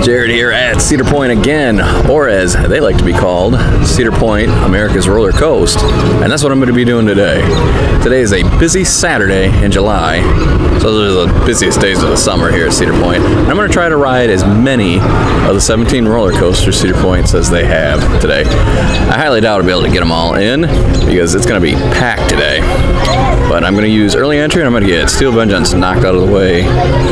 Jared here at Cedar Point again, or as they like to be called, Cedar Point, America's roller coast. And that's what I'm going to be doing today. Today is a busy Saturday in July, so those are the busiest days of the summer here at Cedar Point. And I'm going to try to ride as many of the 17 roller coasters Cedar Point says they have today. I highly doubt I'll be able to get them all in because it's going to be packed today. But I'm going to use early entry and I'm going to get Steel Vengeance knocked out of the way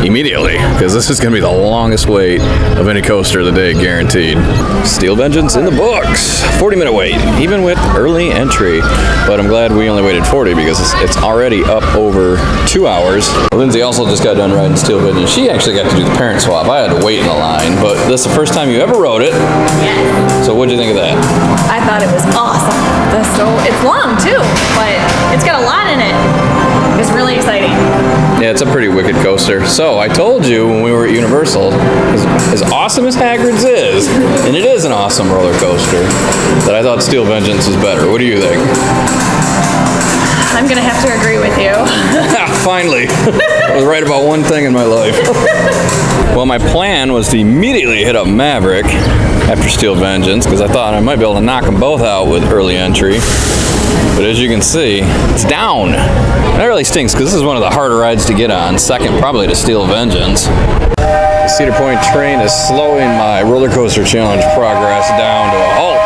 immediately because this is going to be the longest wait of any coaster of the day, guaranteed. Steel Vengeance in the books. 40-minute wait, even with early entry. But I'm glad we only waited 40 because it's already up over 2 hours. Lindsay also just got done riding Steel Vengeance. She actually got to do the parent swap. I had to wait in the line, but this is the first time you ever rode it. Yes. So what'd you think of that? I thought it was awesome. It's long too, but it's got a lot in it. It's really exciting. Yeah, it's a pretty wicked coaster. So I told you when we were at Universal, as awesome as Hagrid's is, and it is an awesome roller coaster, that I thought Steel Vengeance was better. What do you think? I'm gonna have to agree with you. Finally, I was right about one thing in my life. Well, my plan was to immediately hit up Maverick after Steel Vengeance because I thought I might be able to knock them both out with early entry. But as you can see, it's down. That really stinks because this is one of the harder rides to get on, second probably to Steel Vengeance. The Cedar Point train is slowing my roller coaster challenge progress down to a halt.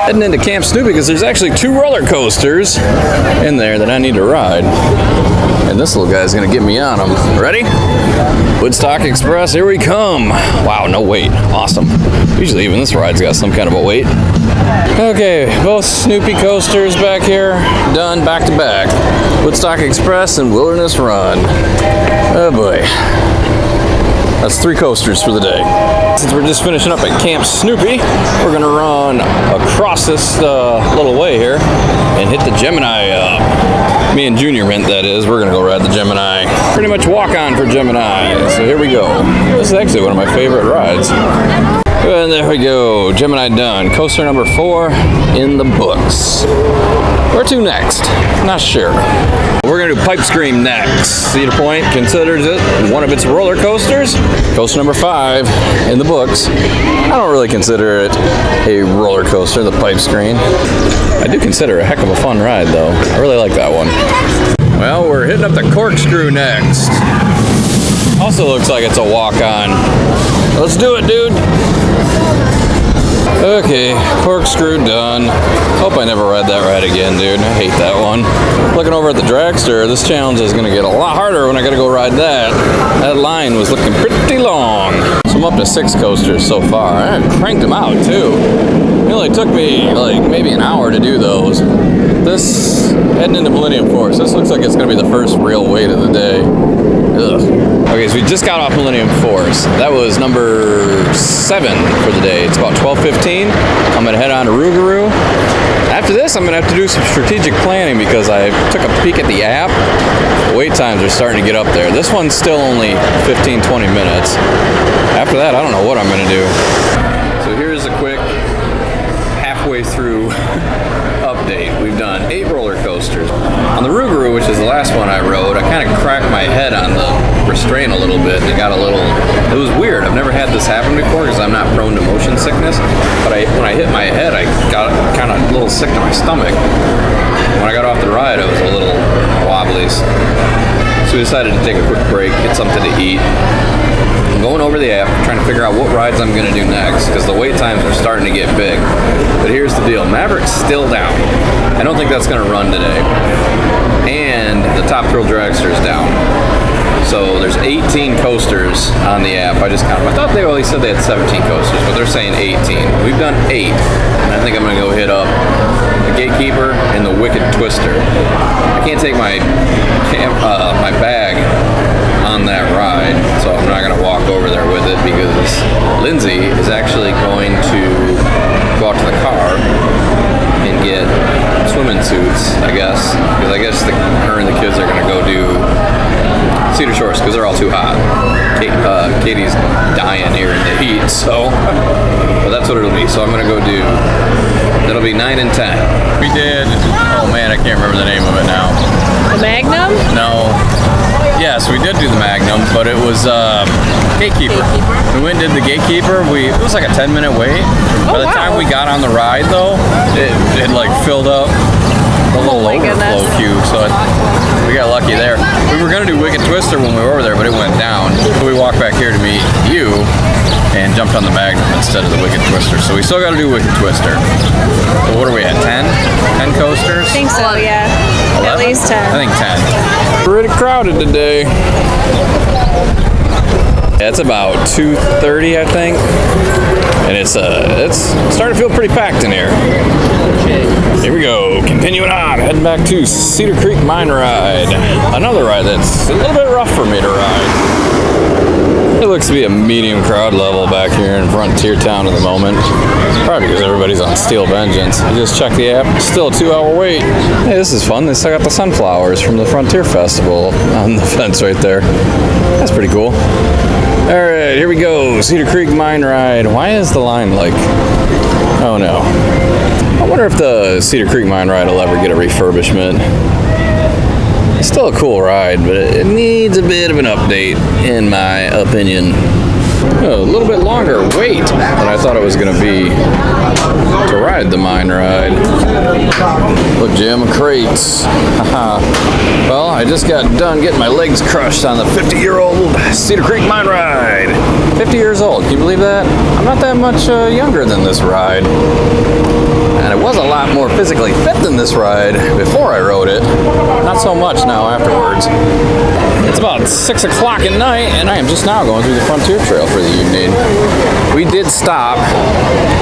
Heading into Camp Snoopy because there's actually 2 roller coasters in there that I need to ride. And this little guy's gonna get me on them. Ready? Woodstock Express, here we come. Wow, no wait, awesome. Usually even this ride's got some kind of a wait. Okay, both Snoopy coasters back here, done back to back. Woodstock Express and Wilderness Run. Oh boy. That's 3 coasters for the day. Since we're just finishing up at Camp Snoopy, we're gonna run across this little way here and hit the Gemini up. Me and Junior Mint, that is. We're gonna go ride the Gemini. Pretty much walk on for Gemini. So here we go. This is actually one of my favorite rides. And there we go, Gemini done. Coaster number 4 in the books. Where to next? Not sure. We're gonna do Pipe Scream next. Cedar Point considers it one of its roller coasters. Coaster number 5 in the books. I don't really consider it a roller coaster, the Pipe Scream. I do consider it a heck of a fun ride though. I really like that one. Well, we're hitting up the Corkscrew next. Also looks like it's a walk-on. Let's do it, dude. Okay, Corkscrew done. Hope I never ride that ride again, dude. I hate that one. Looking over at the dragster, this challenge is gonna get a lot harder when I gotta go ride that. That line was looking pretty long. So I'm up to 6 coasters so far. I cranked them out too. It only took me like maybe an hour to do those. This, heading into Millennium Force, this looks like it's gonna be the first real wait of the day. Ugh. Okay, so we just got off Millennium Force. That was number 7 for the day. It's about 12:15. I'm gonna head on to Rougarou. After this, I'm gonna have to do some strategic planning because I took a peek at the app. The wait times are starting to get up there. This one's still only 15-20 minutes. After that, I don't know what I'm gonna do. So here's a quick halfway through update. We've done 8 roller coasters. On the Rougarou, which is the last one I rode, I kind of cracked my head on the restraint a little bit. It was weird. I've never had this happen before because I'm not prone to motion sickness. But when I hit my head, I got kind of a little sick to my stomach. When I got off the ride, I was a little wobbly. So we decided to take a quick break, get something to eat. I'm going over the app, trying to figure out what rides I'm going to do next because the wait times are starting to get big. But here's the deal. Maverick's still down. I don't think that's going to run today. And the Top Thrill Dragster's down. So there's 18 coasters on the app. I just counted. I thought they always said they had 17 coasters, but they're saying 18. We've done 8. And I think I'm going to go hit up the Gatekeeper and the Wicked Twister. I can't take my bag on that ride, so I'm not going to walk over there with it because Lindsay is actually going to go out to the car and get swimming suits, I guess, because I guess her and the kids are going to go do Cedar Shores because they're all too hot. Katie's dying here in the heat, so but that's what it'll be. So I'm going to go do, that'll be 9 and 10. We did, oh man, I can't remember the name of it now. The Magnum? No. Yeah, Yes, we did do the Magnum, but it was Gatekeeper. We went and did the Gatekeeper. It was like a 10-minute wait. By the time we got on the ride, though, it like filled up the little overflow queue, so we got lucky there. We were going to do Wicked Twister when we were over there, but it went down. So we walked back here to meet you and jumped on the Magnum instead of the Wicked Twister. So we still got to do Wicked Twister. So what are we at, 10? 10 coasters? I think so, yeah. 11? At least 10. I think 10. Pretty crowded today. Yeah, it's about 2:30, I think, and it's starting to feel pretty packed in here. Here we go, continuing on, heading back to Cedar Creek Mine Ride. Another ride that's a little bit rough for me to ride. It looks to be a medium crowd level back here in Frontier Town at the moment. Probably because everybody's on Steel Vengeance. I just checked the app, still a 2-hour wait. Hey, this is fun. They still got the sunflowers from the Frontier Festival on the fence right there. That's pretty cool. Alright, here we go. Cedar Creek Mine Ride. Why is the line like... Oh no. I wonder if the Cedar Creek Mine Ride will ever get a refurbishment. It's still a cool ride, but it needs a bit of an update, in my opinion. A little bit longer wait than I thought it was going to be to ride the mine ride. Look, Jim, crates. Well, I just got done getting my legs crushed on the 50-year-old Cedar Creek mine ride. 50 years old, can you believe that? I'm not that much younger than this ride. And I was a lot more physically fit than this ride before I rode it. Not so much now afterwards. It's about 6 o'clock at night, and I am just now going through the Frontier Trail for the evening. We did stop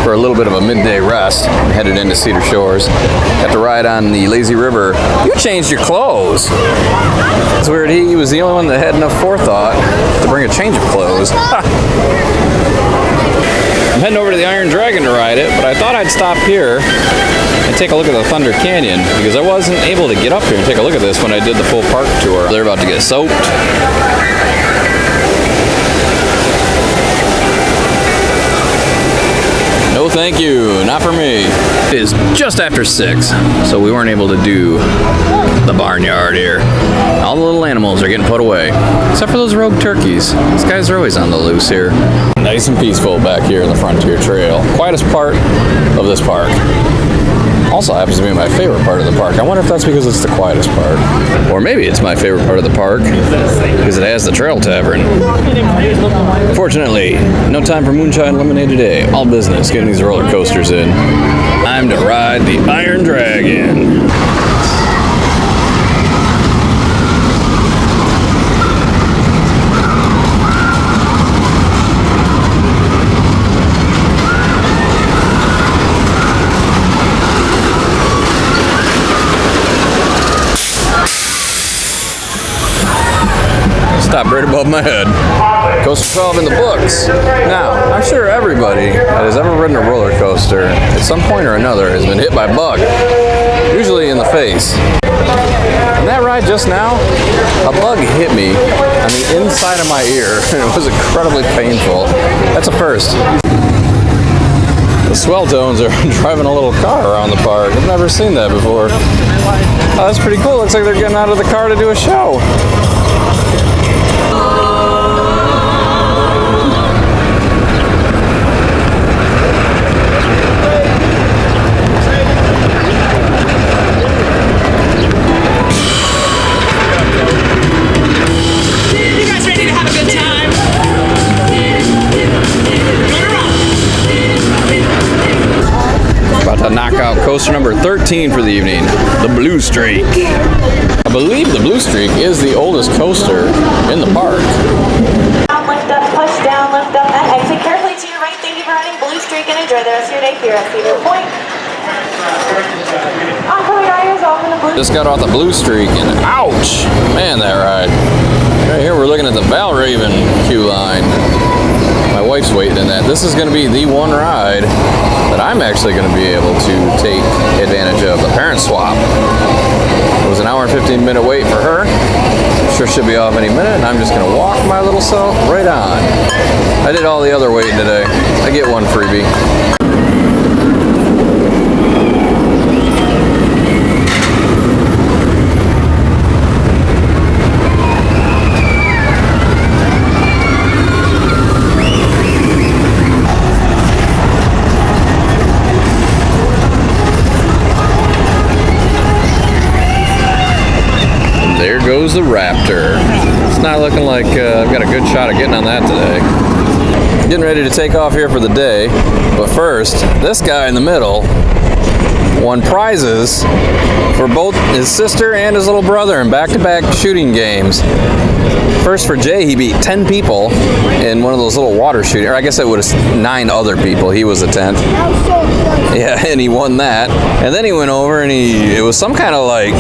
for a little bit of a midday rest, headed into Cedar Shores. Got to ride on the lazy river. You changed your clothes. It's weird, he was the only one that had enough forethought to bring a change of clothes. I'm heading over to the Iron Dragon to ride it, but I thought I'd stop here and take a look at the Thunder Canyon because I wasn't able to get up here and take a look at this when I did the full park tour. They're about to get soaked. No thank you, not for me. It is just after 6, so we weren't able to do the barnyard here. All the little animals are getting put away, except for those rogue turkeys. These guys are always on the loose here. Nice and peaceful back here in the Frontier Trail. Quietest part of this park. Also happens to be my favorite part of the park. I wonder if that's because it's the quietest part. Or maybe it's my favorite part of the park because it has the Trail Tavern. Fortunately, no time for moonshine lemonade today. All business getting these roller coasters in. Time to ride the Iron Dragon. Stopped right above my head. Coaster 12 in the books. Now, I'm sure everybody that has ever ridden a roller coaster at some point or another has been hit by a bug, usually in the face. And that ride just now, a bug hit me on the inside of my ear, and it was incredibly painful. That's a first. The Swell Tones are driving a little car around the park. I've never seen that before. Oh, that's pretty cool. Looks like they're getting out of the car to do a show. Coaster number 13 for the evening, the Blue Streak. I believe the Blue Streak is the oldest coaster in the park. Lift up, push down, lift up, and exit carefully to your right. Thank you for riding Blue Streak and enjoy the rest of your day here at Cedar Point. Oncoming riders off in the Blue. Just got off the Blue Streak and ouch! Man, that ride. Right here we're looking at the Valraven queue line. My wife's waiting in that. This is going to be the one ride that I'm actually going to be able to take advantage of the parent swap. It was an hour and 15-minute wait for her. Sure should be off any minute, and I'm just going to walk my little self right on. I did all the other waiting today. I get one freebie. goes the Raptor. It's not looking like I've got a good shot of getting on that today. Getting ready to take off here for the day, but first, this guy in the middle won prizes for both his sister and his little brother in back-to-back shooting games. First for Jay, he beat 10 people in one of those little water shooting, or I guess it was 9 other people. He was the 10th. Yeah, and he won that. And then he went over and it was some kind of like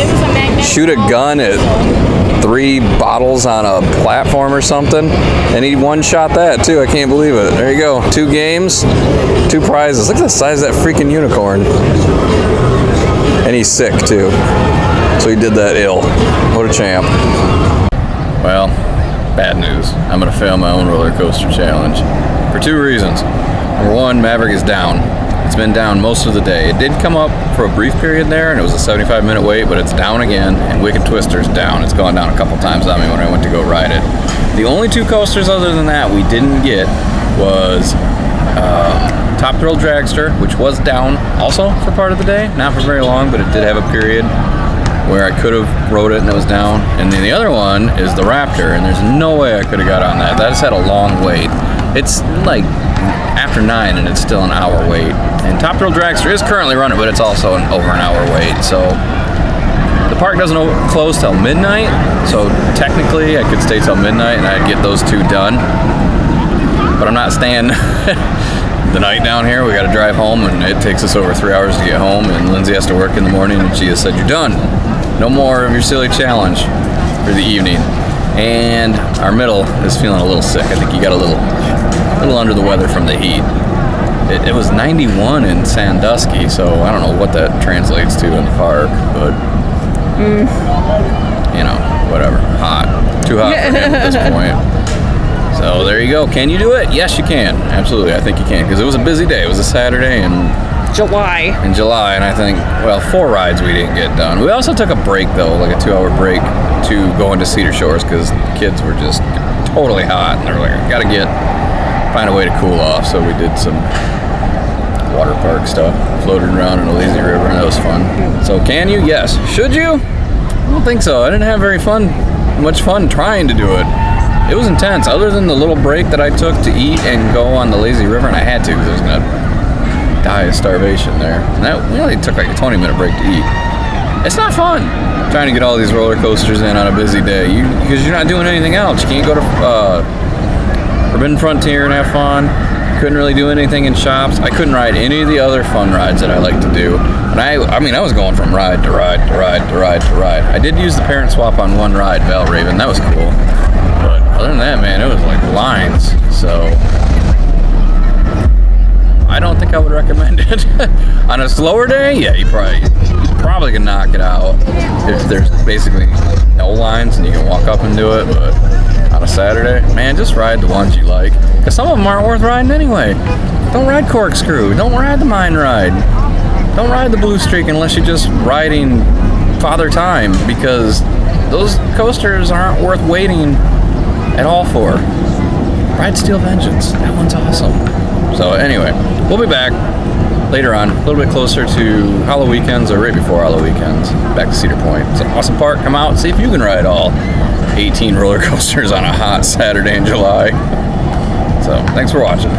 shoot a gun at 3 bottles on a platform or something, and he one-shot that too. I can't believe it. There you go. 2 games, 2 prizes. Look at the size of that freaking unicorn. And he's sick too, so he did that ill. What a champ. Well, bad news. I'm gonna fail my own roller coaster challenge for 2 reasons. Number 1, Maverick is down. It's been down most of the day. It did come up for a brief period there, and it was a 75-minute wait, but it's down again, and Wicked Twister's down. It's gone down a couple times on me when I went to go ride it. The only 2 coasters other than that we didn't get was Top Thrill Dragster, which was down also for part of the day. Not for very long, but it did have a period where I could have rode it and it was down. And then the other one is the Raptor, and there's no way I could have got on that. That's had a long wait. It's like after 9 and it's still an hour wait. And Top Thrill Dragster is currently running, but it's also over an hour wait. So the park doesn't close till midnight, so technically I could stay till midnight and I'd get those 2 done. But I'm not staying the night down here. We got to drive home, and it takes us over 3 hours to get home, and Lindsay has to work in the morning, and she has said, "You're done. No more of your silly challenge for the evening." And our middle is feeling a little sick. I think he got a little under the weather from the heat. It was 91 in Sandusky, so I don't know what that translates to in the park, but you know, whatever. Hot. Too hot for him at this point. So there you go. Can you do it? Yes, you can. Absolutely, I think you can, because it was a busy day. It was a Saturday in July, and I think, well, 4 rides we didn't get done. We also took a break, though, like a 2-hour break to go into Cedar Shores, because the kids were just totally hot, and they were like, "Got to find a way to cool off." So we did some water park stuff, floated around in a lazy river, and that was fun. So can you? Yes. Should you? I don't think so. I didn't have much fun trying to do it. It was intense, other than the little break that I took to eat and go on the lazy river, and I had to because I was going to die of starvation there. And we only took like a 20-minute break to eat. It's not fun trying to get all these roller coasters in on a busy day because you're not doing anything else. You can't go to Forbidden Frontier and have fun. Couldn't really do anything in shops. I couldn't ride any of the other fun rides that I like to do. And I was going from ride to ride to ride to ride to ride. I did use the parent swap on one ride, Valraven. That was cool. But other than that, man, it was like lines. So I don't think I would recommend it. On a slower day, yeah, you probably can knock it out if there's basically no lines and you can walk up and do it. But on a Saturday, man, just ride the ones you like, because some of them aren't worth riding anyway. Don't ride Corkscrew. Don't ride the Mine Ride. Don't ride the Blue Streak unless you're just riding Father Time, because those coasters aren't worth waiting at all for. Ride Steel Vengeance. That one's awesome. So anyway, we'll be back later on, a little bit closer to Hollow Weekends or right before Hollow Weekends, back to Cedar Point. It's an awesome park. Come out, see if you can ride all 18 roller coasters on a hot Saturday in July. So thanks for watching.